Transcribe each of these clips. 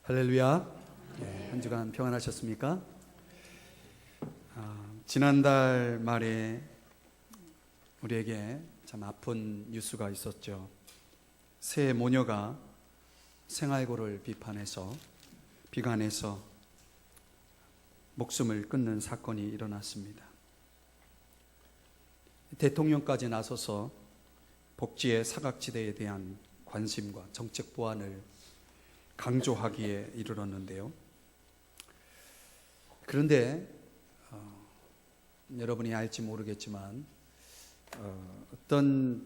할렐루야. 한 주간 평안하셨습니까? 지난달 말에 우리에게 참 아픈 뉴스가 있었죠. 새 모녀가 생활고를 비관해서 목숨을 끊는 사건이 일어났습니다. 대통령까지 나서서 복지의 사각지대에 대한 관심과 정책 보완을 강조하기에 이르렀는데요. 그런데 여러분이 알지 모르겠지만 어떤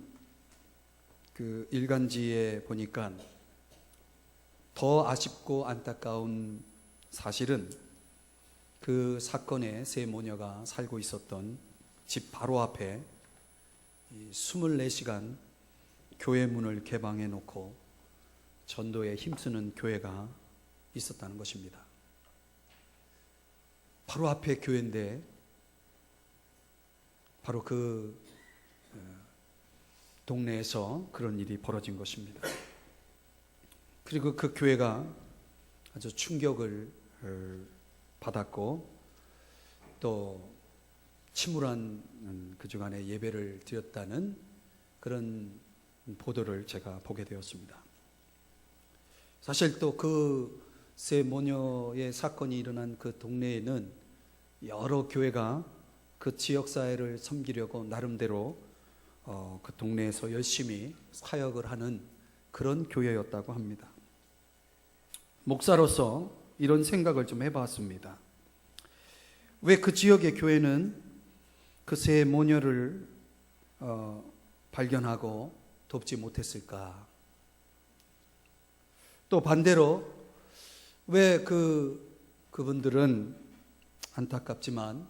그 일간지에 보니까 더 아쉽고 안타까운 사실은 그 사건의 세 모녀가 살고 있었던 집 바로 앞에 24시간 교회 문을 개방해 놓고 전도에 힘쓰는 교회가 있었다는 것입니다. 바로 앞에 교회인데 바로 그 동네에서 그런 일이 벌어진 것입니다. 그리고 그 교회가 아주 충격을 받았고 또 침울한 그 주간에 예배를 드렸다는 그런 보도를 제가 보게 되었습니다. 사실 또 그 세 모녀의 사건이 일어난 그 동네에는 여러 교회가 그 지역사회를 섬기려고 나름대로 그 동네에서 열심히 사역을 하는 그런 교회였다고 합니다. 목사로서 이런 생각을 좀 해봤습니다. 왜 그 지역의 교회는 그 세 모녀를 발견하고 돕지 못했을까? 또 반대로 왜 그분들은 안타깝지만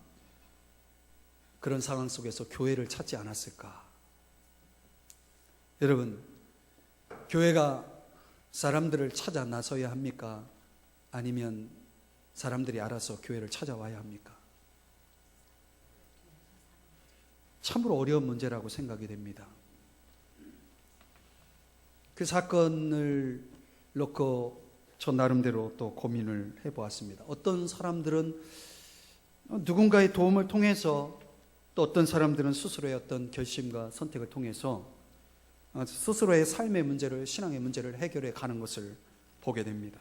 그런 상황 속에서 교회를 찾지 않았을까? 여러분, 교회가 사람들을 찾아 나서야 합니까? 아니면 사람들이 알아서 교회를 찾아와야 합니까? 참으로 어려운 문제라고 생각이 됩니다. 그 사건을 놓고 저 나름대로 또 고민을 해보았습니다. 어떤 사람들은 누군가의 도움을 통해서, 또 어떤 사람들은 스스로의 어떤 결심과 선택을 통해서 스스로의 삶의 문제를, 신앙의 문제를 해결해 가는 것을 보게 됩니다.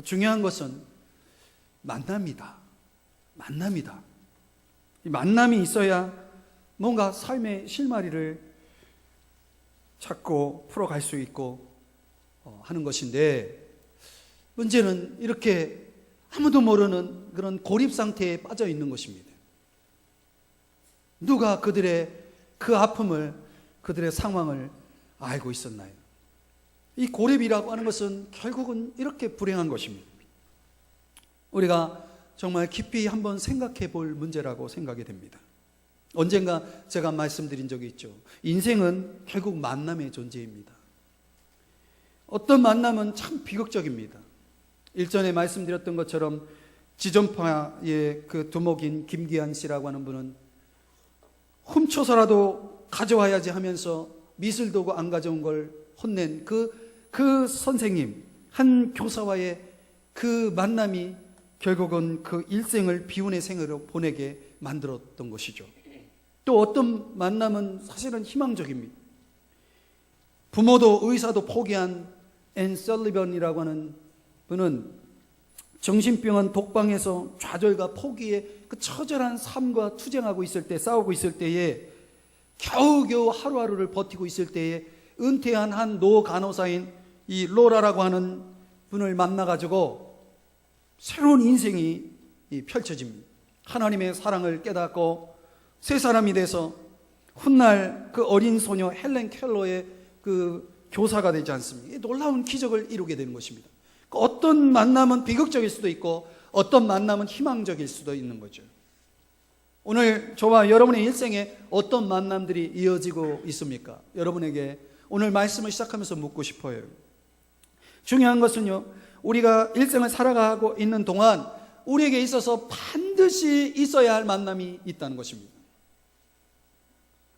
중요한 것은 만남이다. 이 만남이 있어야 뭔가 삶의 실마리를 찾고 풀어갈 수 있고 하는 것인데, 문제는 이렇게 아무도 모르는 그런 고립 상태에 빠져 있는 것입니다. 누가 그들의 그 아픔을, 그들의 상황을 알고 있었나요? 이 고립이라고 하는 것은 결국은 이렇게 불행한 것입니다. 우리가 정말 깊이 한번 생각해 볼 문제라고 생각이 됩니다. 언젠가 제가 말씀드린 적이 있죠. 인생은 결국 만남의 존재입니다. 어떤 만남은 참 비극적입니다. 일전에 말씀드렸던 것처럼 지존파의 그 두목인 김기한 씨라고 하는 분은 훔쳐서라도 가져와야지 하면서 미술도구 안 가져온 걸 혼낸 그 선생님, 한 교사와의 그 만남이 결국은 그 일생을 비운의 생으로 보내게 만들었던 것이죠. 또 어떤 만남은 사실은 희망적입니다. 부모도 의사도 포기한 앤 설리번이라고 하는 분은 정신병원 독방에서 좌절과 포기의 그 처절한 삶과 투쟁하고 있을 때, 싸우고 있을 때에 겨우겨우 하루하루를 버티고 있을 때에 은퇴한 한 노 간호사인 이 로라라고 하는 분을 만나가지고 새로운 인생이 펼쳐집니다. 하나님의 사랑을 깨닫고 새 사람이 돼서 훗날 그 어린 소녀 헬렌 켈러의 그 교사가 되지 않습니까? 놀라운 기적을 이루게 되는 것입니다. 어떤 만남은 비극적일 수도 있고 어떤 만남은 희망적일 수도 있는 거죠. 오늘 저와 여러분의 일생에 어떤 만남들이 이어지고 있습니까? 여러분에게 오늘 말씀을 시작하면서 묻고 싶어요. 중요한 것은요, 우리가 일생을 살아가고 있는 동안 우리에게 있어서 반드시 있어야 할 만남이 있다는 것입니다.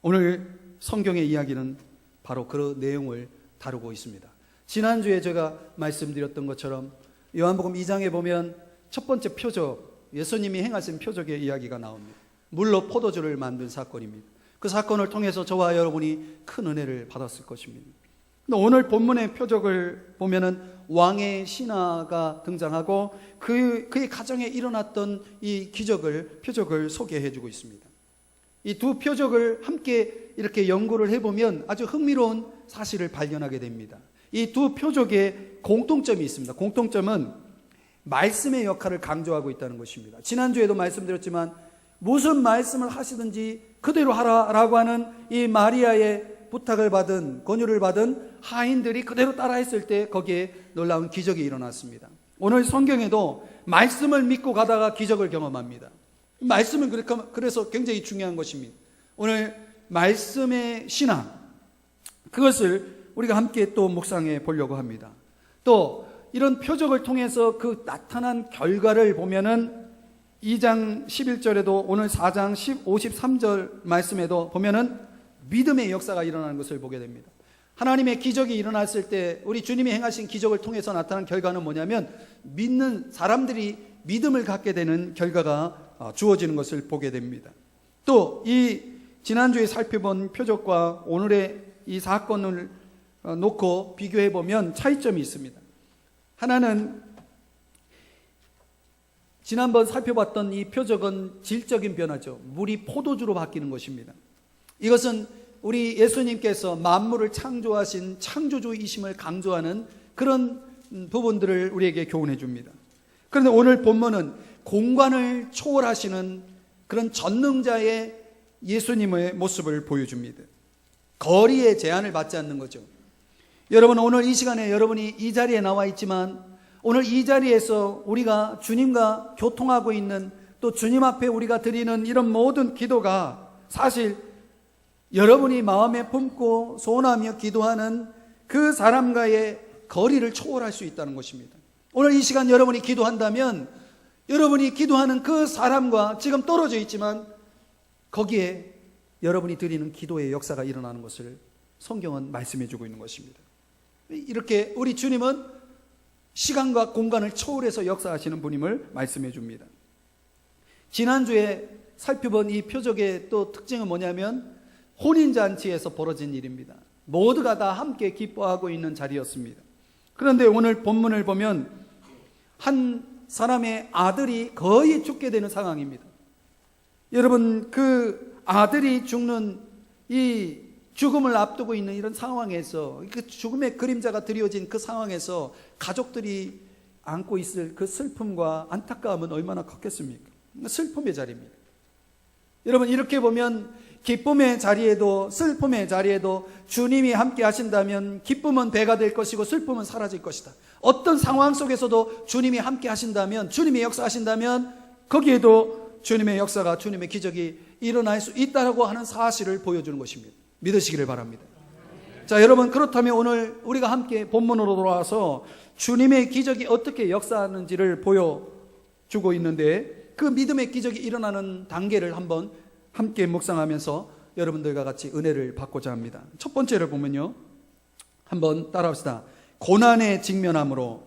오늘 성경의 이야기는 바로 그 내용을 다루고 있습니다. 지난주에 제가 말씀드렸던 것처럼 요한복음 2장에 보면 첫 번째 표적, 예수님이 행하신 표적의 이야기가 나옵니다. 물로 포도주를 만든 사건입니다. 그 사건을 통해서 저와 여러분이 큰 은혜를 받았을 것입니다. 오늘 본문의 표적을 보면은 왕의 신하가 등장하고 그의 가정에 일어났던 이 표적을 소개해 주고 있습니다. 이 두 표적을 함께 이렇게 연구를 해보면 아주 흥미로운 사실을 발견하게 됩니다. 이 두 표적에 공통점이 있습니다. 공통점은 말씀의 역할을 강조하고 있다는 것입니다. 지난주에도 말씀드렸지만 무슨 말씀을 하시든지 그대로 하라라고 하는 이 마리아의 부탁을 받은, 권유를 받은 하인들이 그대로 따라했을 때 거기에 놀라운 기적이 일어났습니다. 오늘 성경에도 말씀을 믿고 가다가 기적을 경험합니다. 말씀은 그래서 굉장히 중요한 것입니다. 오늘 말씀의 신앙, 그것을 우리가 함께 또 묵상해 보려고 합니다. 또 이런 표적을 통해서 그 나타난 결과를 보면은 2장 11절에도 오늘 4장 53절 말씀에도 보면은 믿음의 역사가 일어나는 것을 보게 됩니다. 하나님의 기적이 일어났을 때 우리 주님이 행하신 기적을 통해서 나타난 결과는 뭐냐면 믿는 사람들이 믿음을 갖게 되는 결과가 주어지는 것을 보게 됩니다. 또 이 지난주에 살펴본 표적과 오늘의 이 사건을 놓고 비교해 보면 차이점이 있습니다. 하나는 지난번 살펴봤던 이 표적은 질적인 변화죠. 물이 포도주로 바뀌는 것입니다. 이것은 우리 예수님께서 만물을 창조하신 창조주이심을 강조하는 그런 부분들을 우리에게 교훈해 줍니다. 그런데 오늘 본문은 공간을 초월하시는 그런 전능자의 예수님의 모습을 보여줍니다. 거리에 제한을 받지 않는 거죠. 여러분, 오늘 이 시간에 여러분이 이 자리에 나와 있지만 오늘 이 자리에서 우리가 주님과 교통하고 있는, 또 주님 앞에 우리가 드리는 이런 모든 기도가 사실 여러분이 마음에 품고 소원하며 기도하는 그 사람과의 거리를 초월할 수 있다는 것입니다. 오늘 이 시간 여러분이 기도한다면 여러분이 기도하는 그 사람과 지금 떨어져 있지만 거기에 여러분이 드리는 기도의 역사가 일어나는 것을 성경은 말씀해 주고 있는 것입니다. 이렇게 우리 주님은 시간과 공간을 초월해서 역사하시는 분임을 말씀해 줍니다. 지난주에 살펴본 이 표적의 또 특징은 뭐냐면 혼인잔치에서 벌어진 일입니다. 모두가 다 함께 기뻐하고 있는 자리였습니다. 그런데 오늘 본문을 보면 한 사람의 아들이 거의 죽게 되는 상황입니다. 여러분, 그 아들이 죽는 이 죽음을 앞두고 있는 이런 상황에서, 그 죽음의 그림자가 드리워진 그 상황에서 가족들이 안고 있을 그 슬픔과 안타까움은 얼마나 컸겠습니까? 슬픔의 자리입니다. 여러분, 이렇게 보면 기쁨의 자리에도 슬픔의 자리에도 주님이 함께 하신다면 기쁨은 배가 될 것이고 슬픔은 사라질 것이다. 어떤 상황 속에서도 주님이 함께 하신다면, 주님이 역사하신다면 거기에도 주님의 역사가, 주님의 기적이 일어날 수 있다고 하는 사실을 보여주는 것입니다. 믿으시기를 바랍니다. 자, 여러분, 그렇다면 오늘 우리가 함께 본문으로 돌아와서 주님의 기적이 어떻게 역사하는지를 보여주고 있는데 그 믿음의 기적이 일어나는 단계를 한번 함께 묵상하면서 여러분들과 같이 은혜를 받고자 합니다. 첫 번째를 보면요, 한번 따라합시다. 고난에 직면함으로.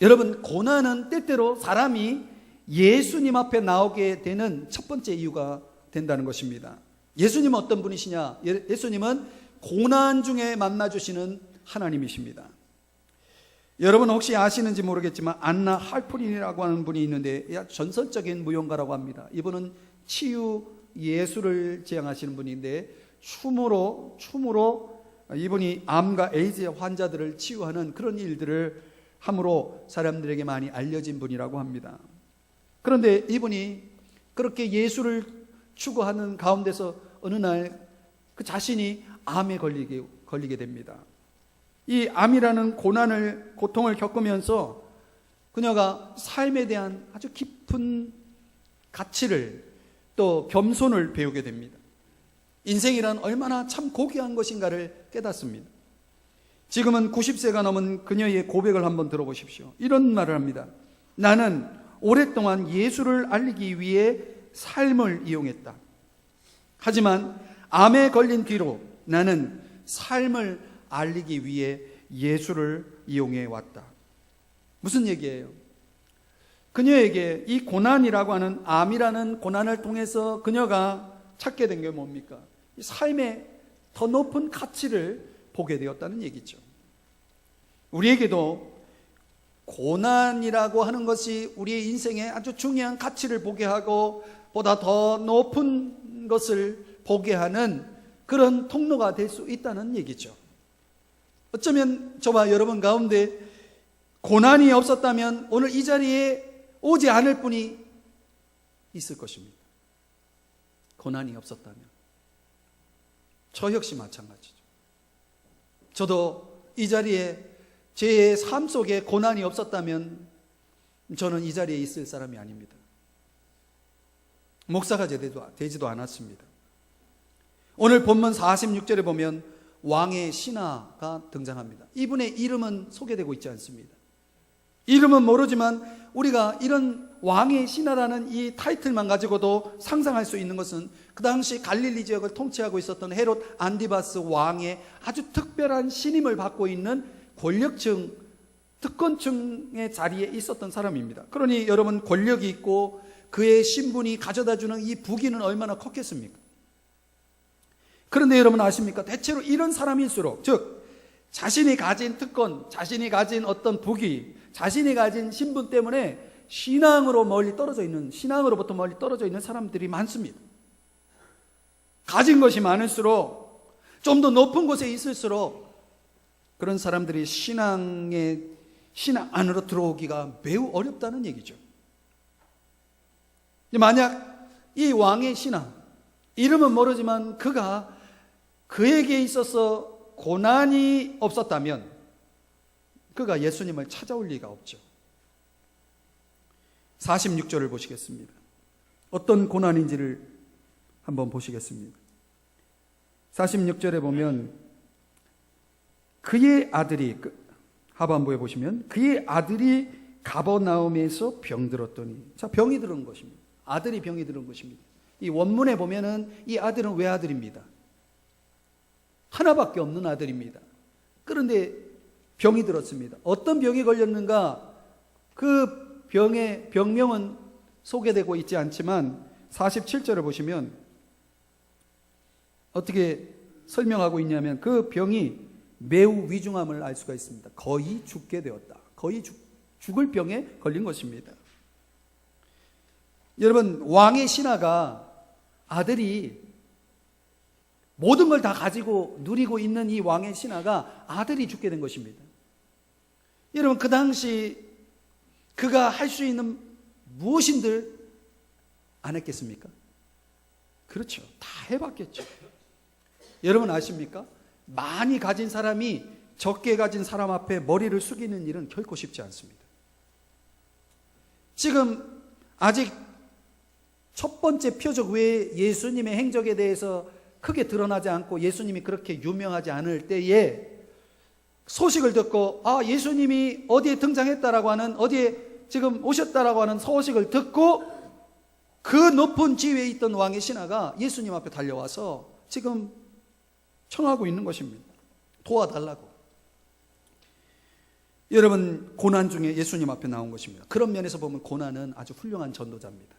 여러분, 고난은 때때로 사람이 예수님 앞에 나오게 되는 첫 번째 이유가 된다는 것입니다. 예수님은 어떤 분이시냐? 예수님은 고난 중에 만나주시는 하나님이십니다. 여러분 혹시 아시는지 모르겠지만 안나 할프린이라고 하는 분이 있는데 전설적인 무용가라고 합니다. 이분은 치유 예술을 지향하시는 분인데 춤으로 이분이 암과 에이즈 환자들을 치유하는 그런 일들을 함으로 사람들에게 많이 알려진 분이라고 합니다. 그런데 이분이 그렇게 예술을 추구하는 가운데서 어느 날 그 자신이 암에 걸리게 됩니다. 이 암이라는 고통을 겪으면서 그녀가 삶에 대한 아주 깊은 가치를, 또 겸손을 배우게 됩니다. 인생이란 얼마나 참 고귀한 것인가를 깨닫습니다. 지금은 90세가 넘은 그녀의 고백을 한번 들어보십시오. 이런 말을 합니다. 나는 오랫동안 예수를 알리기 위해 삶을 이용했다. 하지만 암에 걸린 뒤로 나는 삶을 알리기 위해 예수를 이용해 왔다. 무슨 얘기예요? 그녀에게 이 고난이라고 하는 암이라는 고난을 통해서 그녀가 찾게 된 게 뭡니까? 삶의 더 높은 가치를 보게 되었다는 얘기죠. 우리에게도 고난이라고 하는 것이 우리의 인생에 아주 중요한 가치를 보게 하고 보다 더 높은 것을 보게 하는 그런 통로가 될 수 있다는 얘기죠. 어쩌면 저와 여러분 가운데 고난이 없었다면 오늘 이 자리에 오지 않을 분이 있을 것입니다. 고난이 없었다면. 저 역시 마찬가지죠. 저도 이 자리에 제 삶 속에 고난이 없었다면 저는 이 자리에 있을 사람이 아닙니다. 목사가 되지도 않았습니다. 오늘 본문 46절에 보면 왕의 신하가 등장합니다. 이분의 이름은 소개되고 있지 않습니다. 이름은 모르지만 우리가 이런 왕의 신하라는 이 타이틀만 가지고도 상상할 수 있는 것은 그 당시 갈릴리 지역을 통치하고 있었던 헤롯 안디바스 왕의 아주 특별한 신임을 받고 있는 권력층, 특권층의 자리에 있었던 사람입니다. 그러니 여러분, 권력이 있고 그의 신분이 가져다주는 이 부귀는 얼마나 컸겠습니까? 그런데 여러분 아십니까? 대체로 이런 사람일수록, 즉 자신이 가진 특권, 자신이 가진 어떤 부귀, 자신이 가진 신분 때문에 신앙으로부터 멀리 떨어져 있는 사람들이 많습니다. 가진 것이 많을수록, 좀 더 높은 곳에 있을수록 그런 사람들이 신앙 안으로 들어오기가 매우 어렵다는 얘기죠. 만약 이 왕의 신하, 이름은 모르지만 그에게 있어서 고난이 없었다면 그가 예수님을 찾아올 리가 없죠. 46절을 보시겠습니다. 어떤 고난인지를 한번 보시겠습니다. 46절에 보면 그의 아들이, 하반부에 보시면 그의 아들이 가버나움에서 병들었더니, 자, 병이 들은 것입니다. 아들이 병이 들은 것입니다. 이 원문에 보면은 이 아들은 외아들입니다. 하나밖에 없는 아들입니다. 그런데 병이 들었습니다. 어떤 병이 걸렸는가? 그 병의 병명은 소개되고 있지 않지만 47절을 보시면 어떻게 설명하고 있냐면 그 병이 매우 위중함을 알 수가 있습니다. 거의 죽게 되었다. 거의 죽을 병에 걸린 것입니다. 여러분, 왕의 신하가, 아들이 모든 걸 다 가지고 누리고 있는 이 왕의 신하가 아들이 죽게 된 것입니다. 여러분, 그 당시 그가 할 수 있는 무엇인들 안 했겠습니까? 그렇죠. 다 해봤겠죠. 여러분 아십니까? 많이 가진 사람이 적게 가진 사람 앞에 머리를 숙이는 일은 결코 쉽지 않습니다. 지금 아직 첫 번째 표적 외에 예수님의 행적에 대해서 크게 드러나지 않고 예수님이 그렇게 유명하지 않을 때에 소식을 듣고 예수님이 어디에 등장했다라고 하는, 어디에 지금 오셨다라고 하는 소식을 듣고 그 높은 지위에 있던 왕의 신하가 예수님 앞에 달려와서 지금 청하고 있는 것입니다. 도와달라고. 여러분, 고난 중에 예수님 앞에 나온 것입니다. 그런 면에서 보면 고난은 아주 훌륭한 전도자입니다.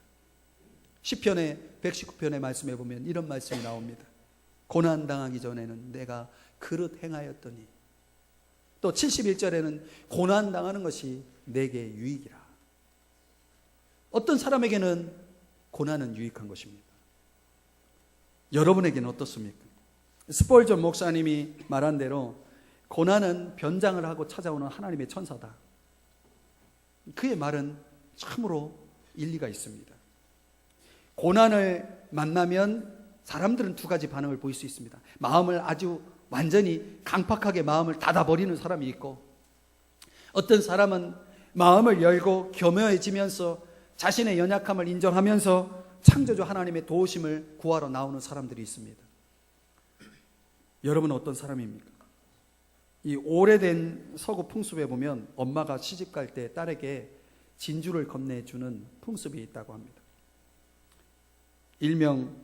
시편의 119편의 말씀에 보면 이런 말씀이 나옵니다. 고난 당하기 전에는 내가 그릇 행하였더니, 또 71절에는 고난 당하는 것이 내게 유익이라. 어떤 사람에게는 고난은 유익한 것입니다. 여러분에게는 어떻습니까? 스펄전 목사님이 말한 대로 고난은 변장을 하고 찾아오는 하나님의 천사다. 그의 말은 참으로 일리가 있습니다. 고난을 만나면 사람들은 두 가지 반응을 보일 수 있습니다. 마음을 아주 완전히 강팍하게 마음을 닫아버리는 사람이 있고, 어떤 사람은 마음을 열고 겸허해지면서 자신의 연약함을 인정하면서 창조주 하나님의 도우심을 구하러 나오는 사람들이 있습니다. 여러분은 어떤 사람입니까? 이 오래된 서구 풍습에 보면 엄마가 시집 갈 때 딸에게 진주를 건네주는 풍습이 있다고 합니다. 일명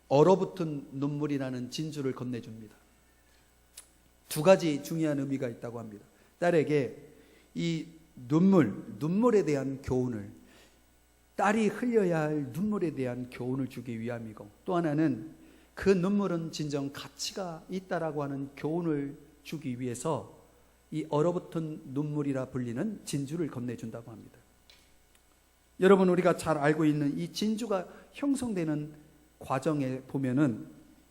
얼어붙은 눈물이라는 진주를 건네줍니다. 두 가지 중요한 의미가 있다고 합니다. 딸에게 이 눈물에 대한 교훈을, 딸이 흘려야 할 눈물에 대한 교훈을 주기 위함이고, 또 하나는 그 눈물은 진정 가치가 있다라고 하는 교훈을 주기 위해서 이 얼어붙은 눈물이라 불리는 진주를 건네준다고 합니다. 여러분, 우리가 잘 알고 있는 이 진주가 형성되는 과정에 보면은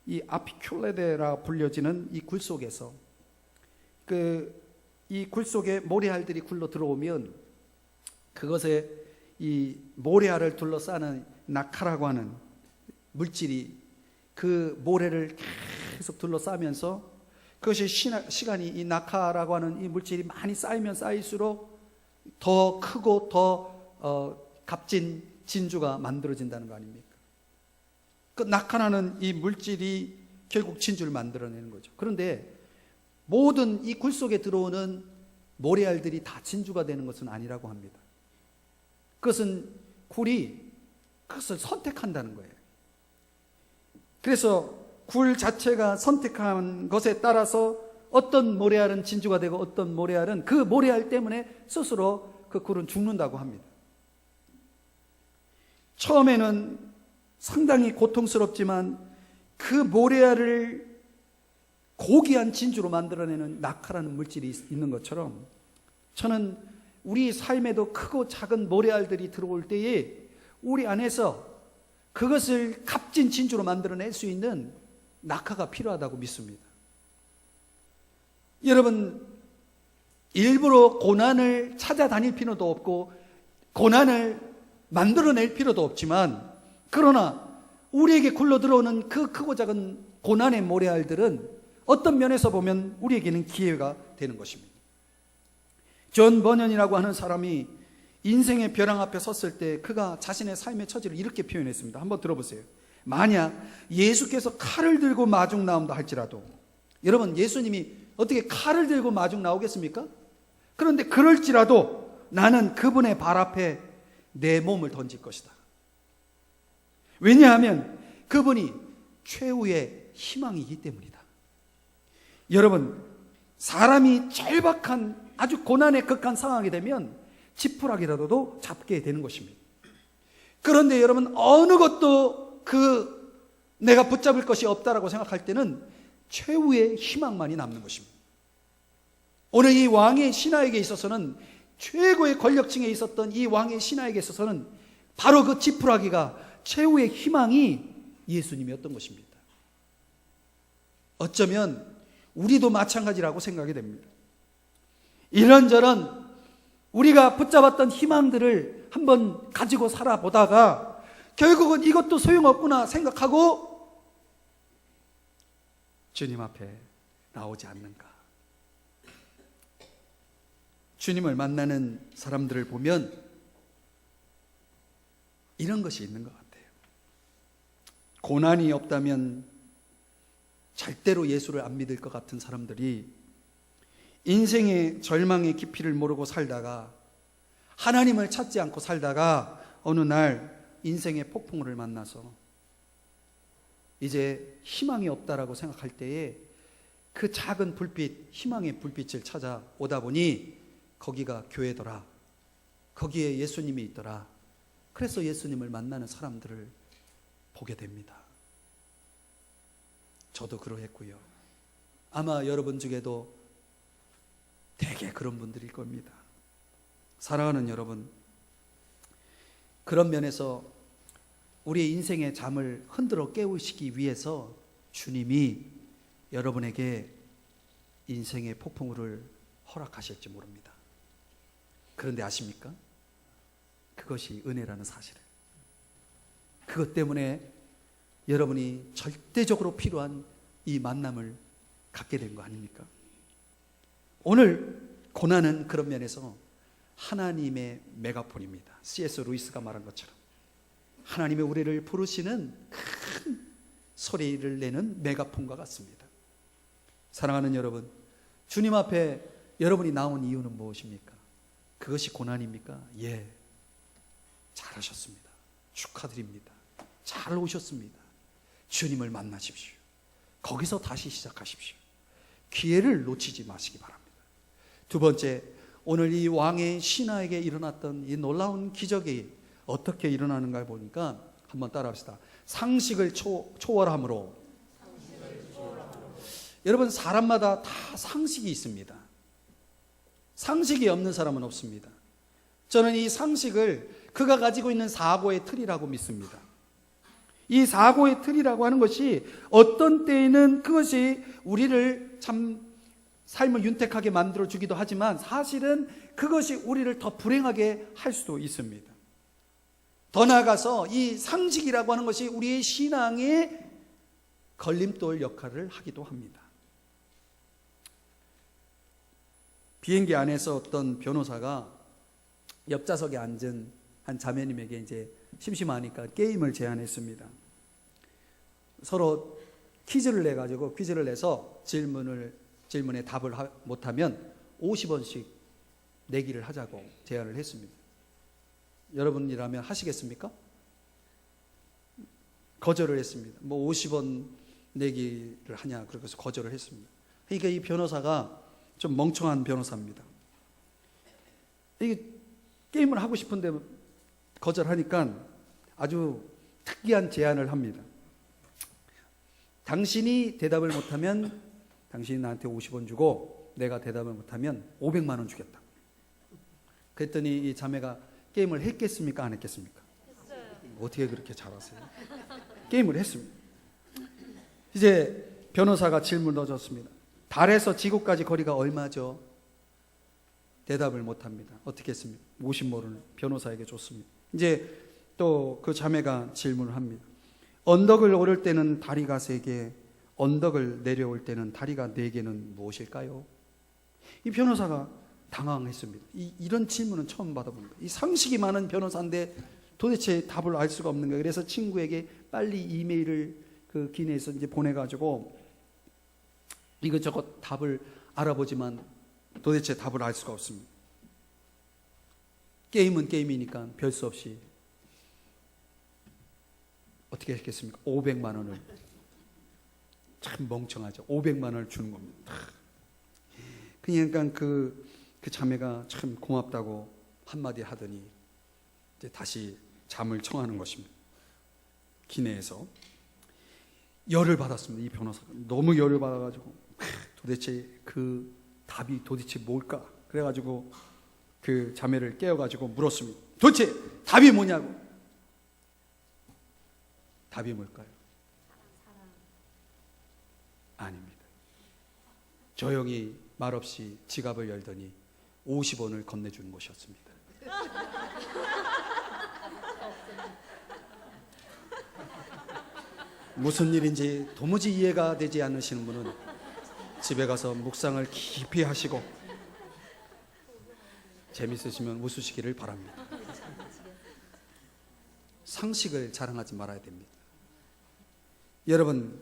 이 아피큘레데라 불려지는 이 굴 속에서 이 굴 속에 모래알들이 굴러 들어오면 그것에 이 모래알을 둘러싸는 나카라고 하는 물질이 그 모래를 계속 둘러싸면서, 그것이 시간이 이 나카라고 하는 이 물질이 많이 쌓이면 쌓일수록 더 크고 더 값진 진주가 만들어진다는 거 아닙니까? 그 나카라는 이 물질이 결국 진주를 만들어내는 거죠. 그런데 모든 이 굴 속에 들어오는 모래알들이 다 진주가 되는 것은 아니라고 합니다. 그것은 굴이 그것을 선택한다는 거예요. 그래서 굴 자체가 선택한 것에 따라서 어떤 모래알은 진주가 되고 어떤 모래알은 그 모래알 때문에 스스로 그 굴은 죽는다고 합니다. 처음에는 상당히 고통스럽지만 그 모래알을 고귀한 진주로 만들어내는 나카라는 물질이 있는 것처럼, 저는 우리 삶에도 크고 작은 모래알들이 들어올 때에 우리 안에서 그것을 값진 진주로 만들어낼 수 있는 낙하가 필요하다고 믿습니다. 여러분, 일부러 고난을 찾아다닐 필요도 없고 고난을 만들어낼 필요도 없지만, 그러나 우리에게 굴러 들어오는 그 크고 작은 고난의 모래알들은 어떤 면에서 보면 우리에게는 기회가 되는 것입니다. 존 버년이라고 하는 사람이 인생의 벼랑 앞에 섰을 때 그가 자신의 삶의 처지를 이렇게 표현했습니다. 한번 들어보세요. 만약 예수께서 칼을 들고 마중 나온다 할지라도, 여러분, 예수님이 어떻게 칼을 들고 마중 나오겠습니까? 그런데 그럴지라도 나는 그분의 발 앞에 내 몸을 던질 것이다. 왜냐하면 그분이 최후의 희망이기 때문이다. 여러분, 사람이 절박한 아주 고난에 극한 상황이 되면 지푸라기라도 잡게 되는 것입니다. 그런데 여러분, 어느 것도 내가 붙잡을 것이 없다라고 생각할 때는 최후의 희망만이 남는 것입니다. 오늘 이 왕의 신하에게 있어서는, 최고의 권력층에 있었던 이 왕의 신하에게 있어서는 바로 그 지푸라기가, 최후의 희망이 예수님이었던 것입니다. 어쩌면 우리도 마찬가지라고 생각이 됩니다. 이런저런 우리가 붙잡았던 희망들을 한번 가지고 살아보다가 결국은 이것도 소용없구나 생각하고 주님 앞에 나오지 않는가. 주님을 만나는 사람들을 보면 이런 것이 있는 것 같아요. 고난이 없다면 절대로 예수를 안 믿을 것 같은 사람들이 인생의 절망의 깊이를 모르고 살다가, 하나님을 찾지 않고 살다가 어느 날 인생의 폭풍우를 만나서 이제 희망이 없다라고 생각할 때에 그 작은 불빛, 희망의 불빛을 찾아오다 보니 거기가 교회더라, 거기에 예수님이 있더라. 그래서 예수님을 만나는 사람들을 보게 됩니다. 저도 그러했고요. 아마 여러분 중에도 되게 그런 분들일 겁니다. 사랑하는 여러분, 그런 면에서 우리의 인생의 잠을 흔들어 깨우시기 위해서 주님이 여러분에게 인생의 폭풍우를 허락하실지 모릅니다. 그런데 아십니까? 그것이 은혜라는 사실을. 그것 때문에 여러분이 절대적으로 필요한 이 만남을 갖게 된 거 아닙니까? 오늘 고난은 그런 면에서 하나님의 메가폰입니다. C.S. 루이스가 말한 것처럼 하나님의 우리를 부르시는 큰 소리를 내는 메가폰과 같습니다. 사랑하는 여러분, 주님 앞에 여러분이 나온 이유는 무엇입니까? 그것이 고난입니까? 예, 잘하셨습니다. 축하드립니다. 잘 오셨습니다. 주님을 만나십시오. 거기서 다시 시작하십시오. 기회를 놓치지 마시기 바랍니다. 두 번째, 오늘 이 왕의 신하에게 일어났던 이 놀라운 기적이 어떻게 일어나는가 보니까 한번 따라합시다. 상식을 초월함으로. 여러분, 사람마다 다 상식이 있습니다. 상식이 없는 사람은 없습니다. 저는 이 상식을 그가 가지고 있는 사고의 틀이라고 믿습니다. 이 사고의 틀이라고 하는 것이 어떤 때에는 그것이 우리를 참 삶을 윤택하게 만들어 주기도 하지만 사실은 그것이 우리를 더 불행하게 할 수도 있습니다. 더 나아가서 이 상식이라고 하는 것이 우리의 신앙의 걸림돌 역할을 하기도 합니다. 비행기 안에서 어떤 변호사가 옆좌석에 앉은 한 자매님에게 이제 심심하니까 게임을 제안했습니다. 서로 퀴즈를 내가지고 퀴즈를 내서 질문에 답을 못하면 50원씩 내기를 하자고 제안을 했습니다. 여러분이라면 하시겠습니까? 거절을 했습니다. 뭐 50원 내기를 하냐 그래서 거절을 했습니다. 그러니까 이 변호사가 좀 멍청한 변호사입니다. 이게 게임을 하고 싶은데 거절하니까 아주 특이한 제안을 합니다. 당신이 대답을 못하면 당신이 나한테 50원 주고 내가 대답을 못하면 500만 원 주겠다. 그랬더니 이 자매가 게임을 했겠습니까? 안 했겠습니까? 했어요. 어떻게 그렇게 잘하세요? 게임을 했습니다. 이제 변호사가 질문을 넣어줬습니다. 달에서 지구까지 거리가 얼마죠? 대답을 못합니다. 어떻게 했습니까? 50원을 변호사에게 줬습니다. 이제 또 그 자매가 질문을 합니다. 언덕을 오를 때는 다리가 3개, 언덕을 내려올 때는 다리가 4개는 무엇일까요? 이 변호사가 당황했습니다. 이런 질문은 처음 받아봅니다. 이 상식이 많은 변호사인데 도대체 답을 알 수가 없는 거예요. 그래서 친구에게 빨리 이메일을 그 기내에서 이제 보내가지고 이것저것 답을 알아보지만 도대체 답을 알 수가 없습니다. 게임은 게임이니까 별 수 없이 어떻게 했겠습니까? 500만 원을 참 멍청하죠. 500만 원을 주는 겁니다. 그러니까 그 자매가 참 고맙다고 한마디 하더니 이제 다시 잠을 청하는 것입니다. 기내에서 열을 받았습니다. 이 변호사가 너무 열을 받아가지고 도대체 그 답이 도대체 뭘까? 그래가지고 그 자매를 깨워가지고 물었습니다. 도대체 답이 뭐냐고? 답이 뭘까요? 아닙니다. 조용히 말없이 지갑을 열더니 50원을 건네주는 것이었습니다. 무슨 일인지 도무지 이해가 되지 않으시는 분은 집에 가서 묵상을 깊이 하시고 재밌으시면 웃으시기를 바랍니다. 상식을 자랑하지 말아야 됩니다. 여러분,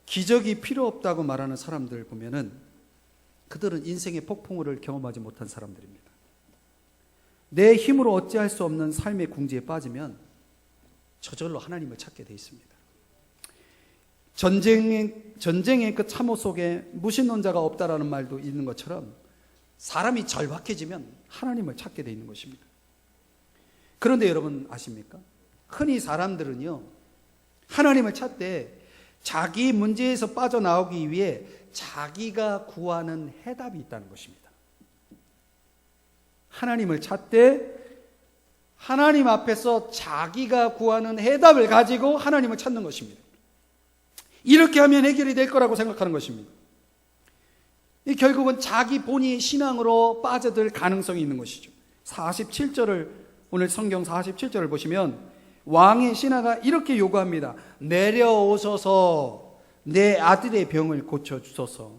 기적이 필요 없다고 말하는 사람들 보면은 그들은 인생의 폭풍우를 경험하지 못한 사람들입니다. 내 힘으로 어찌할 수 없는 삶의 궁지에 빠지면 저절로 하나님을 찾게 돼 있습니다. 전쟁의 그 참호 속에 무신론자가 없다라는 말도 있는 것처럼 사람이 절박해지면 하나님을 찾게 돼 있는 것입니다. 그런데 여러분 아십니까? 흔히 사람들은요, 하나님을 찾되 자기 문제에서 빠져나오기 위해 자기가 구하는 해답이 있다는 것입니다. 하나님을 찾되 하나님 앞에서 자기가 구하는 해답을 가지고 하나님을 찾는 것입니다. 이렇게 하면 해결이 될 거라고 생각하는 것입니다. 이 결국은 자기 본인의 신앙으로 빠져들 가능성이 있는 것이죠. 47절을 오늘 성경 47절을 보시면 왕의 신하가 이렇게 요구합니다. 내려오소서 내 아들의 병을 고쳐주소서.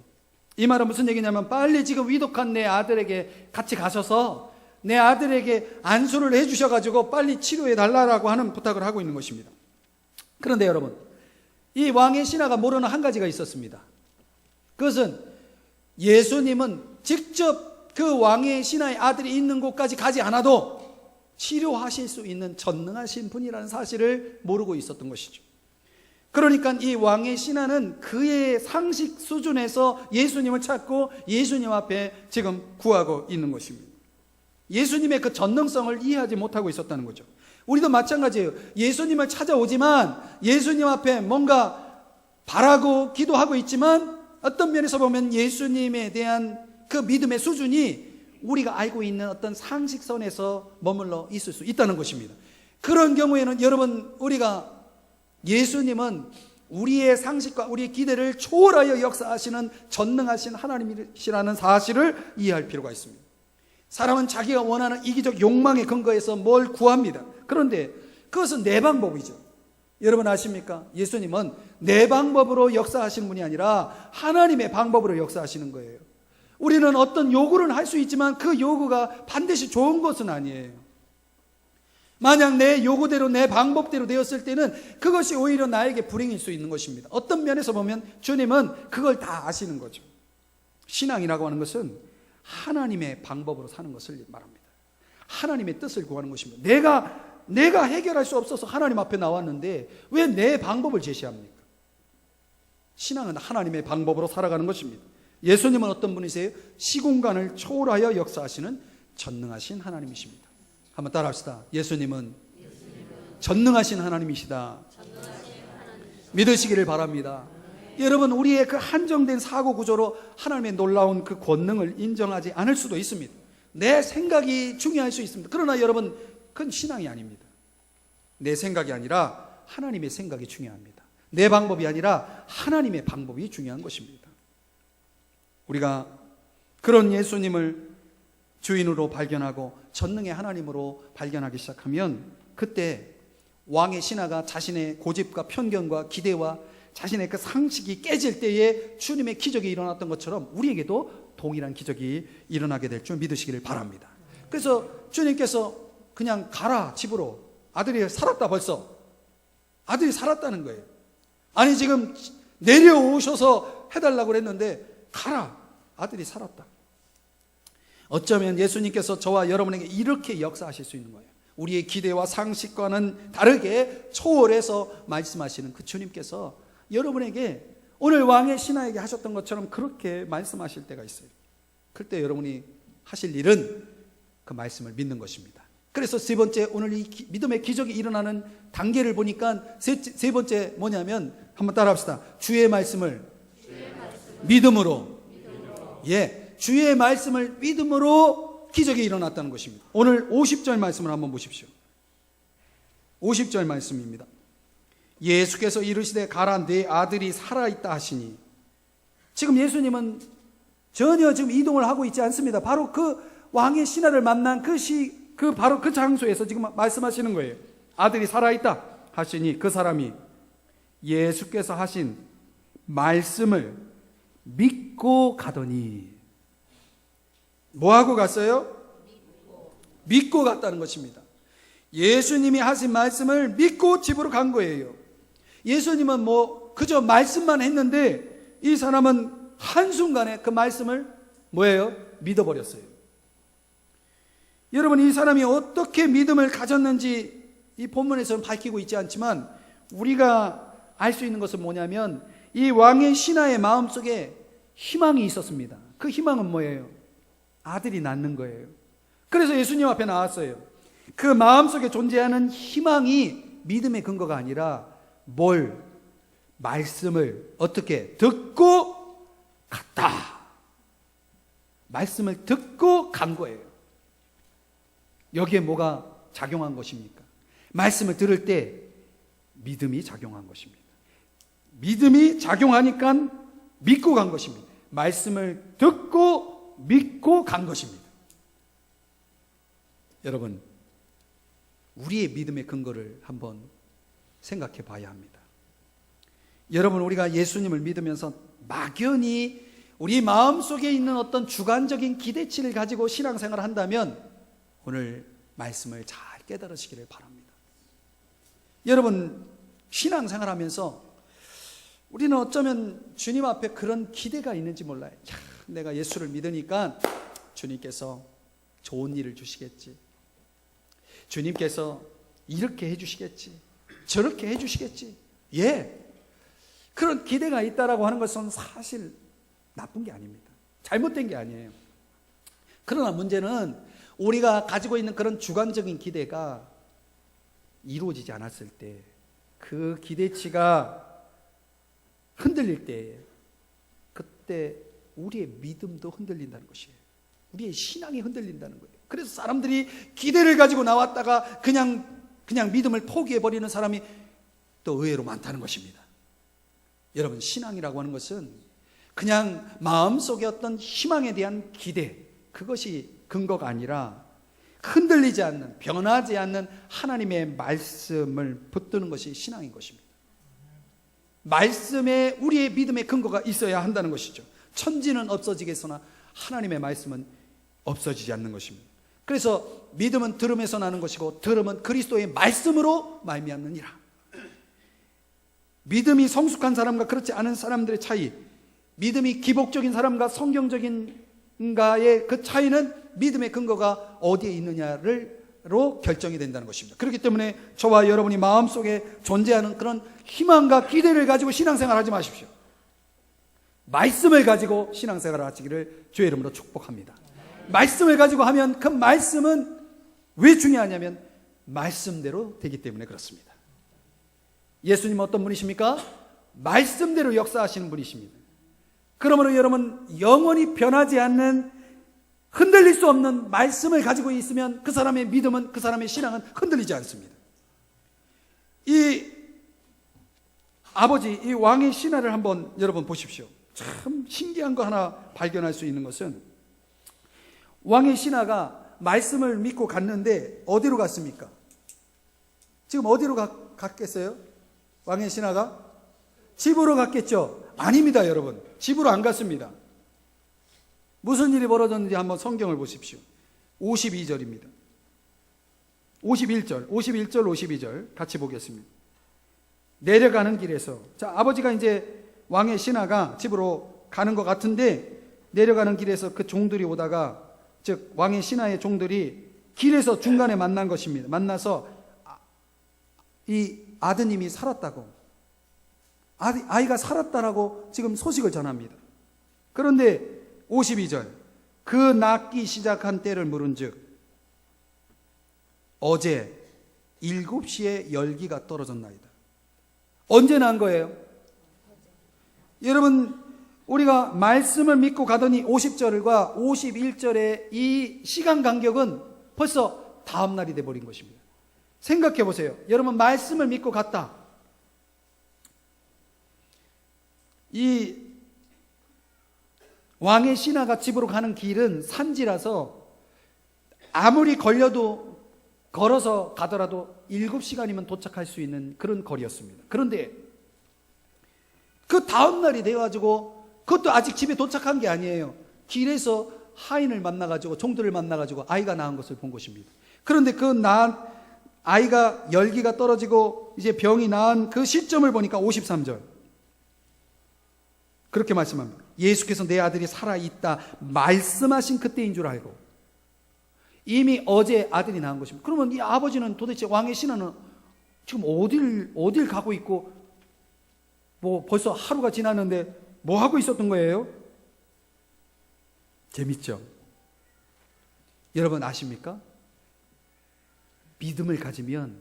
이 말은 무슨 얘기냐면 빨리 지금 위독한 내 아들에게 같이 가셔서 내 아들에게 안수를 해주셔가지고 빨리 치료해 달라고 하는 부탁을 하고 있는 것입니다. 그런데 여러분, 이 왕의 신하가 모르는 한 가지가 있었습니다. 그것은 예수님은 직접 그 왕의 신하의 아들이 있는 곳까지 가지 않아도 치료하실 수 있는 전능하신 분이라는 사실을 모르고 있었던 것이죠. 그러니까 이 왕의 신하는 그의 상식 수준에서 예수님을 찾고 예수님 앞에 지금 구하고 있는 것입니다. 예수님의 그 전능성을 이해하지 못하고 있었다는 거죠. 우리도 마찬가지예요. 예수님을 찾아오지만 예수님 앞에 뭔가 바라고 기도하고 있지만 어떤 면에서 보면 예수님에 대한 그 믿음의 수준이 우리가 알고 있는 어떤 상식선에서 머물러 있을 수 있다는 것입니다. 그런 경우에는 여러분, 우리가 예수님은 우리의 상식과 우리의 기대를 초월하여 역사하시는 전능하신 하나님이시라는 사실을 이해할 필요가 있습니다. 사람은 자기가 원하는 이기적 욕망에 근거해서 뭘 구합니다. 그런데 그것은 내 방법이죠. 여러분 아십니까? 예수님은 내 방법으로 역사하시는 분이 아니라 하나님의 방법으로 역사하시는 거예요. 우리는 어떤 요구를 할 수 있지만 그 요구가 반드시 좋은 것은 아니에요. 만약 내 요구대로 내 방법대로 되었을 때는 그것이 오히려 나에게 불행일 수 있는 것입니다. 어떤 면에서 보면 주님은 그걸 다 아시는 거죠. 신앙이라고 하는 것은 하나님의 방법으로 사는 것을 말합니다. 하나님의 뜻을 구하는 것입니다. 내가 해결할 수 없어서 하나님 앞에 나왔는데 왜 내 방법을 제시합니까? 신앙은 하나님의 방법으로 살아가는 것입니다. 예수님은 어떤 분이세요? 시공간을 초월하여 역사하시는 전능하신 하나님이십니다. 한번 따라합시다. 예수님은 전능하신 하나님이시다. 믿으시기를 바랍니다. 여러분, 우리의 그 한정된 사고 구조로 하나님의 놀라운 그 권능을 인정하지 않을 수도 있습니다. 내 생각이 중요할 수 있습니다. 그러나 여러분, 그건 신앙이 아닙니다. 내 생각이 아니라 하나님의 생각이 중요합니다. 내 방법이 아니라 하나님의 방법이 중요한 것입니다. 우리가 그런 예수님을 주인으로 발견하고 전능의 하나님으로 발견하기 시작하면 그때 왕의 신하가 자신의 고집과 편견과 기대와 자신의 그 상식이 깨질 때에 주님의 기적이 일어났던 것처럼 우리에게도 동일한 기적이 일어나게 될 줄 믿으시기를 바랍니다. 그래서 주님께서 그냥 가라 집으로, 아들이 살았다, 벌써 아들이 살았다는 거예요. 아니 지금 내려오셔서 해달라고 그랬는데 가라, 아들이 살았다. 어쩌면 예수님께서 저와 여러분에게 이렇게 역사하실 수 있는 거예요. 우리의 기대와 상식과는 다르게 초월해서 말씀하시는 그 주님께서 여러분에게 오늘 왕의 신하에게 하셨던 것처럼 그렇게 말씀하실 때가 있어요. 그때 여러분이 하실 일은 그 말씀을 믿는 것입니다. 그래서 세 번째, 오늘 이 믿음의 기적이 일어나는 단계를 보니까 세 번째 뭐냐면 한번 따라합시다. 주의 말씀을 믿음으로. 예, 주의 말씀을 믿음으로 기적이 일어났다는 것입니다. 오늘 50절 말씀을 한번 보십시오. 50절 말씀입니다. 예수께서 이르시되 가라, 내 아들이 살아있다 하시니. 지금 예수님은 전혀 지금 이동을 하고 있지 않습니다. 바로 그 왕의 신하를 만난 바로 그 장소에서 지금 말씀하시는 거예요. 아들이 살아있다 하시니 그 사람이 예수께서 하신 말씀을 믿고 가더니. 뭐하고 갔어요? 믿고 갔다는 것입니다. 예수님이 하신 말씀을 믿고 집으로 간 거예요. 예수님은 그저 말씀만 했는데 이 사람은 한순간에 그 말씀을 뭐예요? 믿어버렸어요. 여러분, 이 사람이 어떻게 믿음을 가졌는지 이 본문에서는 밝히고 있지 않지만 우리가 알 수 있는 것은 뭐냐면 이 왕의 신하의 마음속에 희망이 있었습니다. 그 희망은 뭐예요? 아들이 낳는 거예요. 그래서 예수님 앞에 나왔어요. 그 마음속에 존재하는 희망이 믿음의 근거가 아니라 말씀을 어떻게 듣고 갔다. 말씀을 듣고 간 거예요. 여기에 뭐가 작용한 것입니까? 말씀을 들을 때 믿음이 작용한 것입니다. 믿음이 작용하니까 믿고 간 것입니다. 말씀을 듣고 믿고 간 것입니다. 여러분, 우리의 믿음의 근거를 한번 생각해 봐야 합니다. 여러분, 우리가 예수님을 믿으면서 막연히 우리 마음속에 있는 어떤 주관적인 기대치를 가지고 신앙생활을 한다면 오늘 말씀을 잘 깨달으시기를 바랍니다. 여러분, 신앙생활하면서 우리는 어쩌면 주님 앞에 그런 기대가 있는지 몰라요. 내가 예수를 믿으니까 주님께서 좋은 일을 주시겠지. 주님께서 이렇게 해주시겠지. 저렇게 해주시겠지. 예, 그런 기대가 있다라고 하는 것은 사실 나쁜 게 아닙니다. 잘못된 게 아니에요. 그러나 문제는 우리가 가지고 있는 그런 주관적인 기대가 이루어지지 않았을 때, 그 기대치가 흔들릴 때, 그때 우리의 믿음도 흔들린다는 것이에요. 우리의 신앙이 흔들린다는 거예요. 그래서 사람들이 기대를 가지고 나왔다가 그냥 믿음을 포기해버리는 사람이 또 의외로 많다는 것입니다. 여러분, 신앙이라고 하는 것은 그냥 마음속에 어떤 희망에 대한 기대, 그것이 근거가 아니라 흔들리지 않는, 변하지 않는 하나님의 말씀을 붙드는 것이 신앙인 것입니다. 말씀에 우리의 믿음의 근거가 있어야 한다는 것이죠. 천지는 없어지겠으나 하나님의 말씀은 없어지지 않는 것입니다. 그래서 믿음은 들음에서 나는 것이고 들음은 그리스도의 말씀으로 말미암느니라. 믿음이 성숙한 사람과 그렇지 않은 사람들의 차이, 믿음이 기복적인 사람과 성경적인가의 그 차이는 믿음의 근거가 어디에 있느냐로 결정이 된다는 것입니다. 그렇기 때문에 저와 여러분이 마음속에 존재하는 그런 희망과 기대를 가지고 신앙생활 하지 마십시오. 말씀을 가지고 신앙생활을 하시기를 주의 이름으로 축복합니다. 말씀을 가지고 하면 그 말씀은 왜 중요하냐면 말씀대로 되기 때문에 그렇습니다. 예수님은 어떤 분이십니까? 말씀대로 역사하시는 분이십니다. 그러므로 여러분, 영원히 변하지 않는, 흔들릴 수 없는 말씀을 가지고 있으면 그 사람의 믿음은, 그 사람의 신앙은 흔들리지 않습니다. 이 아버지, 이 왕의 신하를 한번 여러분 보십시오. 참 신기한 거 하나 발견할 수 있는 것은, 왕의 신하가 말씀을 믿고 갔는데 어디로 갔습니까? 지금 어디로 갔겠어요? 왕의 신하가? 집으로 갔겠죠? 아닙니다, 여러분. 집으로 안 갔습니다. 무슨 일이 벌어졌는지 한번 성경을 보십시오. 52절입니다. 51절, 52절 같이 보겠습니다. 내려가는 길에서, 자, 아버지가 이제 왕의 신하가 집으로 가는 것 같은데, 내려가는 길에서 그 종들이 오다가, 즉 왕의 신하의 종들이 길에서 중간에 만난 것입니다. 만나서 이 아드님이 살았다고, 아이가 살았다라고 지금 소식을 전합니다. 그런데 52절, 그 낳기 시작한 때를 물은즉 어제 7시에 열기가 떨어졌나이다. 언제 난 거예요? 여러분, 우리가 말씀을 믿고 가더니 50절과 51절의 이 시간 간격은 벌써 다음 날이 돼버린 것입니다. 생각해 보세요. 여러분, 말씀을 믿고 갔다. 이 왕의 신하가 집으로 가는 길은 산지라서 아무리 걸어서 가더라도 7시간이면 도착할 수 있는 그런 거리였습니다. 그런데 그 다음 날이 돼가지고, 그것도 아직 집에 도착한 게 아니에요. 길에서 하인을 만나가지고, 종들을 만나가지고 아이가 낳은 것을 본 것입니다. 그런데 그 낳은 아이가 열기가 떨어지고 이제 병이 나은 그 시점을 보니까 53절 그렇게 말씀합니다. 예수께서 내 아들이 살아있다 말씀하신 그때인 줄 알고, 이미 어제 아들이 낳은 것입니다. 그러면 이 아버지는 도대체, 왕의 신하는 지금 어딜 가고 있고, 뭐 벌써 하루가 지났는데 뭐 하고 있었던 거예요? 재밌죠? 여러분 아십니까? 믿음을 가지면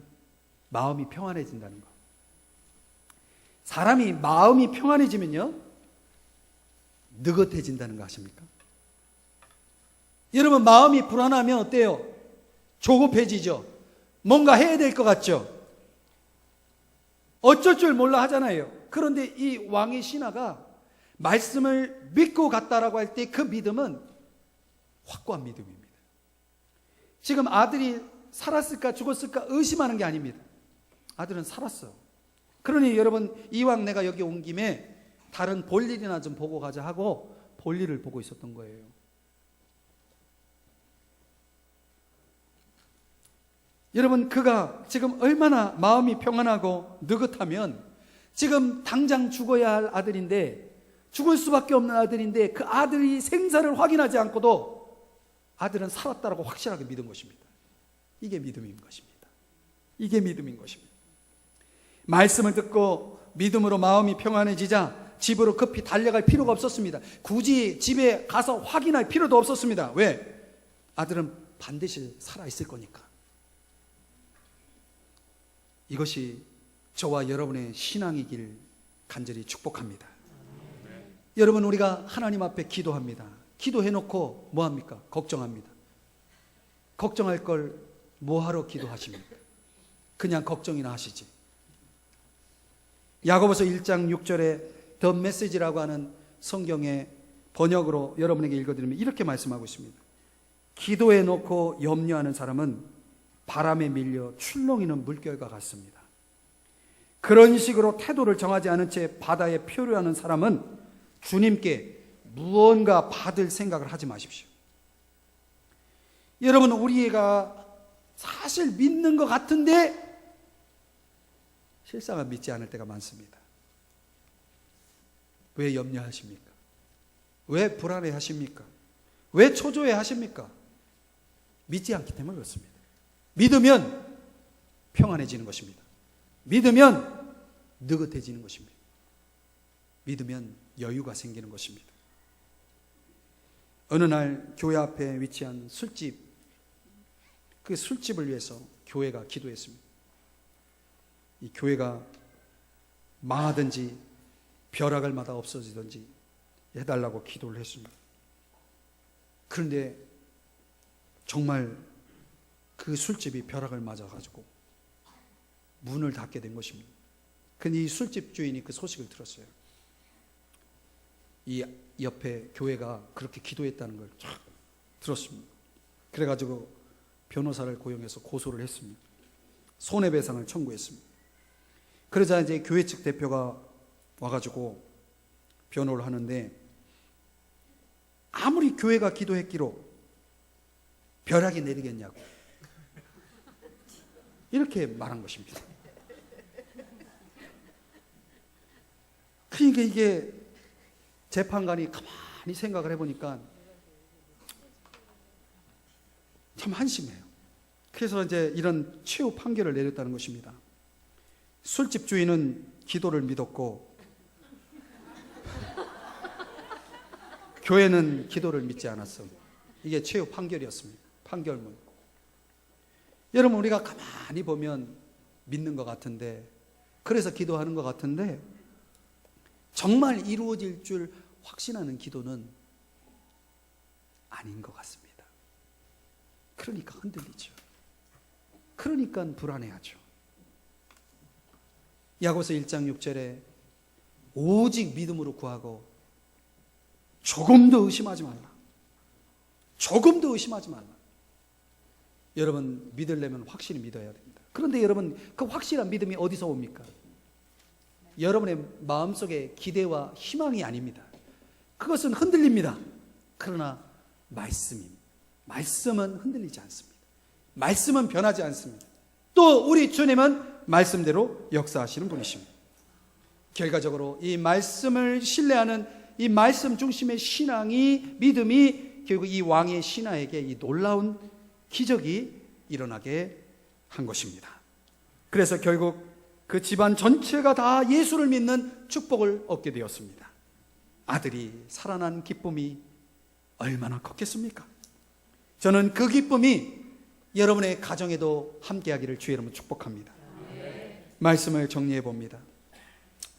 마음이 평안해진다는 거. 사람이 마음이 평안해지면요, 느긋해진다는 거 아십니까? 여러분, 마음이 불안하면 어때요? 조급해지죠. 뭔가 해야 될 것 같죠. 어쩔 줄 몰라 하잖아요. 그런데 이 왕의 신하가 말씀을 믿고 갔다라고 할 때 그 믿음은 확고한 믿음입니다. 지금 아들이 살았을까 죽었을까 의심하는 게 아닙니다. 아들은 살았어. 그러니 여러분, 이왕 내가 여기 온 김에 다른 볼일이나 좀 보고 가자 하고 볼일을 보고 있었던 거예요. 여러분, 그가 지금 얼마나 마음이 평안하고 느긋하면, 지금 당장 죽어야 할 아들인데, 죽을 수밖에 없는 아들인데, 그 아들이 생사를 확인하지 않고도 아들은 살았다라고 확실하게 믿은 것입니다. 이게 믿음인 것입니다. 이게 믿음인 것입니다. 말씀을 듣고 믿음으로 마음이 평안해지자 집으로 급히 달려갈 필요가 없었습니다. 굳이 집에 가서 확인할 필요도 없었습니다. 왜? 아들은 반드시 살아있을 거니까. 이것이 저와 여러분의 신앙이길 간절히 축복합니다. 여러분, 우리가 하나님 앞에 기도합니다. 기도해놓고 뭐합니까? 걱정합니다. 걱정할 걸 뭐하러 기도하십니까? 그냥 걱정이나 하시지. 야고보서 1장 6절에 더 메시지라고 하는 성경의 번역으로 여러분에게 읽어드리면 이렇게 말씀하고 있습니다. 기도해놓고 염려하는 사람은 바람에 밀려 출렁이는 물결과 같습니다. 그런 식으로 태도를 정하지 않은 채 바다에 표류하는 사람은 주님께 무언가 받을 생각을 하지 마십시오. 여러분, 우리가 사실 믿는 것 같은데 실상은 믿지 않을 때가 많습니다. 왜 염려하십니까? 왜 불안해 하십니까? 왜 초조해 하십니까? 믿지 않기 때문에 그렇습니다. 믿으면 평안해지는 것입니다. 믿으면 느긋해지는 것입니다. 믿으면 여유가 생기는 것입니다. 어느 날 교회 앞에 위치한 술집, 그 술집을 위해서 교회가 기도했습니다. 이 교회가 망하든지 벼락을 맞아 없어지든지 해달라고 기도를 했습니다. 그런데 정말 그 술집이 벼락을 맞아가지고 문을 닫게 된 것입니다. 근데 이 술집 주인이 그 소식을 들었어요. 이 옆에 교회가 그렇게 기도했다는 걸 쫙 들었습니다. 그래가지고 변호사를 고용해서 고소를 했습니다. 손해배상을 청구했습니다. 그러자 이제 교회 측 대표가 와가지고 변호를 하는데, 아무리 교회가 기도했기로 벼락이 내리겠냐고 이렇게 말한 것입니다. 그러니까 이게 재판관이 가만히 생각을 해보니까 참 한심해요. 그래서 이제 이런 최후 판결을 내렸다는 것입니다. 술집 주인은 기도를 믿었고 교회는 기도를 믿지 않았어. 이게 최후 판결이었습니다. 판결문. 여러분, 우리가 가만히 보면 믿는 것 같은데, 그래서 기도하는 것 같은데, 정말 이루어질 줄 확신하는 기도는 아닌 것 같습니다. 그러니까 흔들리죠. 그러니까 불안해하죠. 야고보서 1장 6절에 오직 믿음으로 구하고 조금도 의심하지 말라. 조금도 의심하지 말라. 여러분, 믿으려면 확실히 믿어야 됩니다. 그런데 여러분, 그 확실한 믿음이 어디서 옵니까? 여러분의 마음속의 기대와 희망이 아닙니다. 그것은 흔들립니다. 그러나 말씀은 흔들리지 않습니다. 말씀은 변하지 않습니다. 또 우리 주님은 말씀대로 역사하시는 분이십니다. 결과적으로 이 말씀을 신뢰하는 이 말씀 중심의 신앙이, 믿음이 결국 이 왕의 신하에게 이 놀라운 기적이 일어나게 한 것입니다. 그래서 결국 그 집안 전체가 다 예수를 믿는 축복을 얻게 되었습니다. 아들이 살아난 기쁨이 얼마나 컸겠습니까? 저는 그 기쁨이 여러분의 가정에도 함께하기를 주의 이름으로 축복합니다. 말씀을 정리해 봅니다.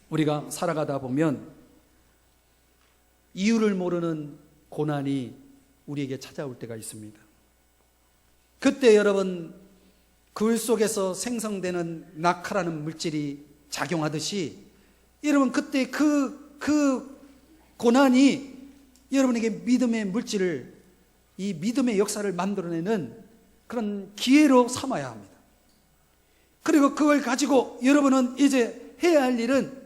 우리가 살아가다 보면 이유를 모르는 고난이 우리에게 찾아올 때가 있습니다. 그때 여러분, 굴 속에서 생성되는 낙하라는 물질이 작용하듯이 여러분, 그때 그 고난이 여러분에게 믿음의 물질을, 이 믿음의 역사를 만들어내는 그런 기회로 삼아야 합니다. 그리고 그걸 가지고 여러분은 이제 해야 할 일은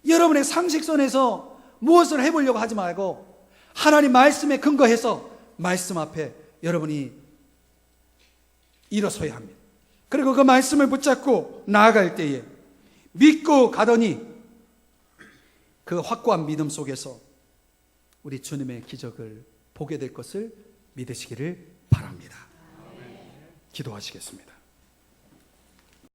여러분의 상식선에서 무엇을 해보려고 하지 말고 하나님 말씀에 근거해서 말씀 앞에 여러분이 일어서야 합니다. 그리고 그 말씀을 붙잡고 나아갈 때에 믿고 가더니 그 확고한 믿음 속에서 우리 주님의 기적을 보게 될 것을 믿으시기를 바랍니다. 기도하시겠습니다.